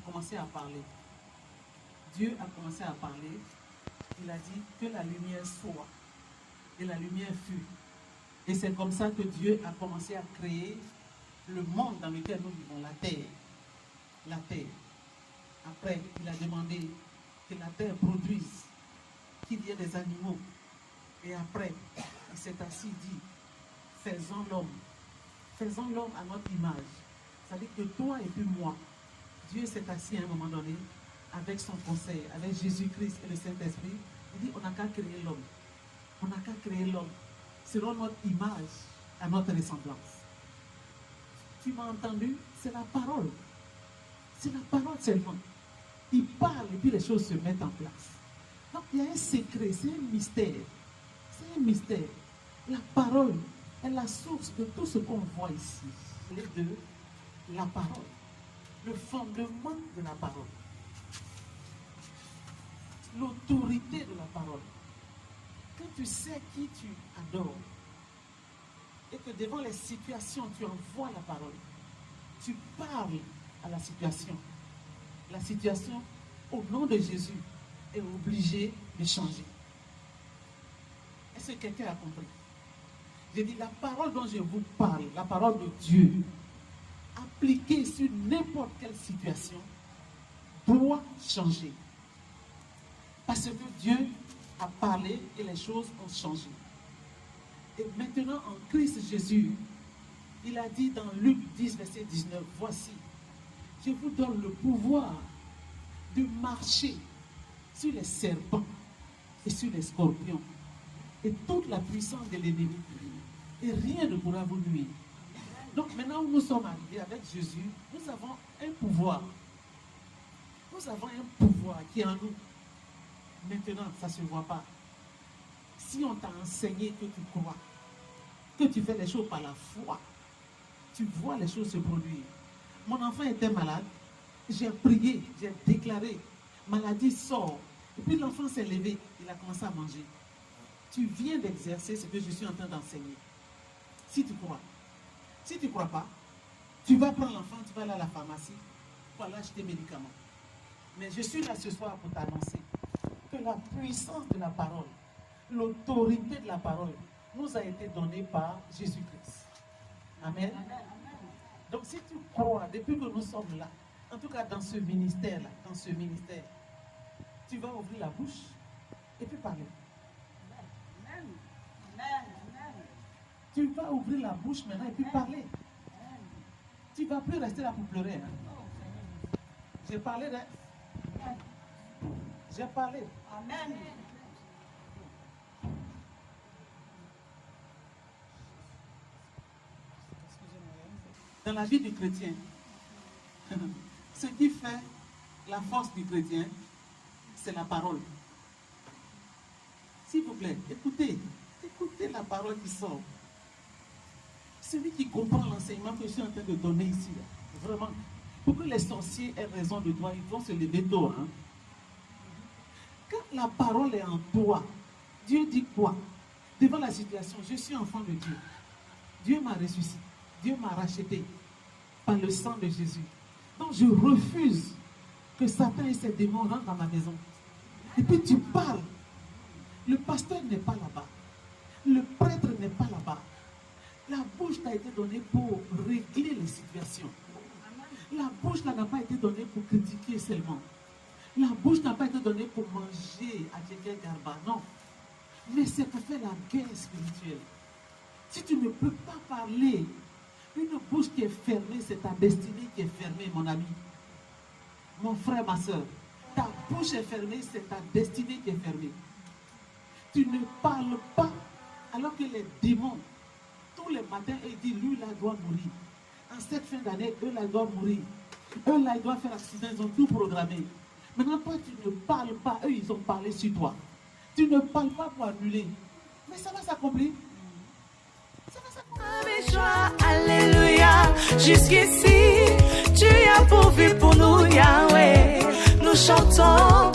commencé à parler. Dieu a commencé à parler. Il a dit que la lumière soit. Et la lumière fut. Et c'est comme ça que Dieu a commencé à créer le monde dans lequel nous vivons, la terre. La terre. Après, il a demandé que la terre produise, qu'il y ait des animaux. Et après, il s'est assis dit, faisons l'homme. Faisons l'homme à notre image. C'est-à-dire que toi et puis moi, Dieu s'est assis à un moment donné avec son conseil, avec Jésus-Christ et le Saint-Esprit. Il dit, on n'a qu'à créer l'homme. On n'a qu'à créer l'homme selon notre image, à notre ressemblance. Tu m'as entendu? C'est la parole. C'est la parole seulement. Il parle et puis les choses se mettent en place. Donc il y a un secret, c'est un mystère. C'est un mystère. La parole est la source de tout ce qu'on voit ici. Les deux, la parole. Le fondement de la parole. L'autorité de la parole. Quand tu sais qui tu adores et que devant les situations, tu envoies la parole, tu parles à la situation. La situation, au nom de Jésus, est obligée de changer. Est-ce que quelqu'un a compris? J'ai dit, la parole dont je vous parle, la parole de Dieu, appliquée sur n'importe quelle situation, doit changer. Parce que Dieu a parlé et les choses ont changé. Et maintenant, en Christ Jésus, il a dit dans Luc 10, verset 19, voici, je vous donne le pouvoir de marcher sur les serpents et sur les scorpions et toute la puissance de l'ennemi. Et rien ne pourra vous nuire. Donc maintenant où nous sommes arrivés avec Jésus, nous avons un pouvoir. Nous avons un pouvoir qui est en nous. Maintenant, ça ne se voit pas. Si on t'a enseigné que tu crois, que tu fais les choses par la foi, tu vois les choses se produire. Mon enfant était malade, j'ai prié, j'ai déclaré, maladie sort. Et puis l'enfant s'est levé, il a commencé à manger. Tu viens d'exercer ce que je suis en train d'enseigner. Si tu crois. Si tu ne crois pas, tu vas prendre l'enfant, tu vas aller à la pharmacie pour aller acheter des médicaments. Mais je suis là ce soir pour t'annoncer que la puissance de la parole, l'autorité de la parole nous a été donnée par Jésus-Christ. Amen. Donc si tu crois, depuis que nous sommes là, en tout cas dans ce ministère-là, tu vas ouvrir la bouche et puis parler. Tu vas ouvrir la bouche maintenant et puis parler. Tu ne vas plus rester là pour pleurer. Hein? J'ai parlé de... J'ai parlé. Amen. Dans la vie du chrétien, ce qui fait la force du chrétien, c'est la parole. S'il vous plaît, écoutez la parole qui sort. Celui qui comprend l'enseignement que je suis en train de donner ici, vraiment, pour que les sorciers aient raison de toi, ils vont se lever tôt. Hein? Quand la parole est en toi, Dieu dit quoi? Devant la situation, je suis enfant de Dieu. Dieu m'a ressuscité. Dieu m'a racheté par le sang de Jésus. Donc je refuse que Satan et ses démons rentrent dans ma maison. Et puis tu parles. Le pasteur n'est pas là-bas. Le prêtre n'est pas là-bas. La bouche t'a été donnée pour régler les situations. La bouche n'a pas été donnée pour critiquer seulement. La bouche n'a pas été donnée pour manger à Djéké Garba, non. Mais c'est pour faire la guerre spirituelle. Si tu ne peux pas parler, une bouche qui est fermée, c'est ta destinée qui est fermée, mon ami. Mon frère, ma soeur, ta bouche est fermée, c'est ta destinée qui est fermée. Tu ne parles pas alors que les démons, tous les matins, ils disent, lui, là, doit mourir. En cette fin d'année, eux, là, doivent mourir. Eux, là, ils doivent faire accident, ils ont tout programmé. Maintenant, toi, tu ne parles pas, eux, ils ont parlé sur toi. Tu ne parles pas pour annuler. Mais ça va s'accomplir. Ça va s'accomplir. Alléluia, jusqu'ici, tu as pourvu pour nous, Yahweh. Nous chantons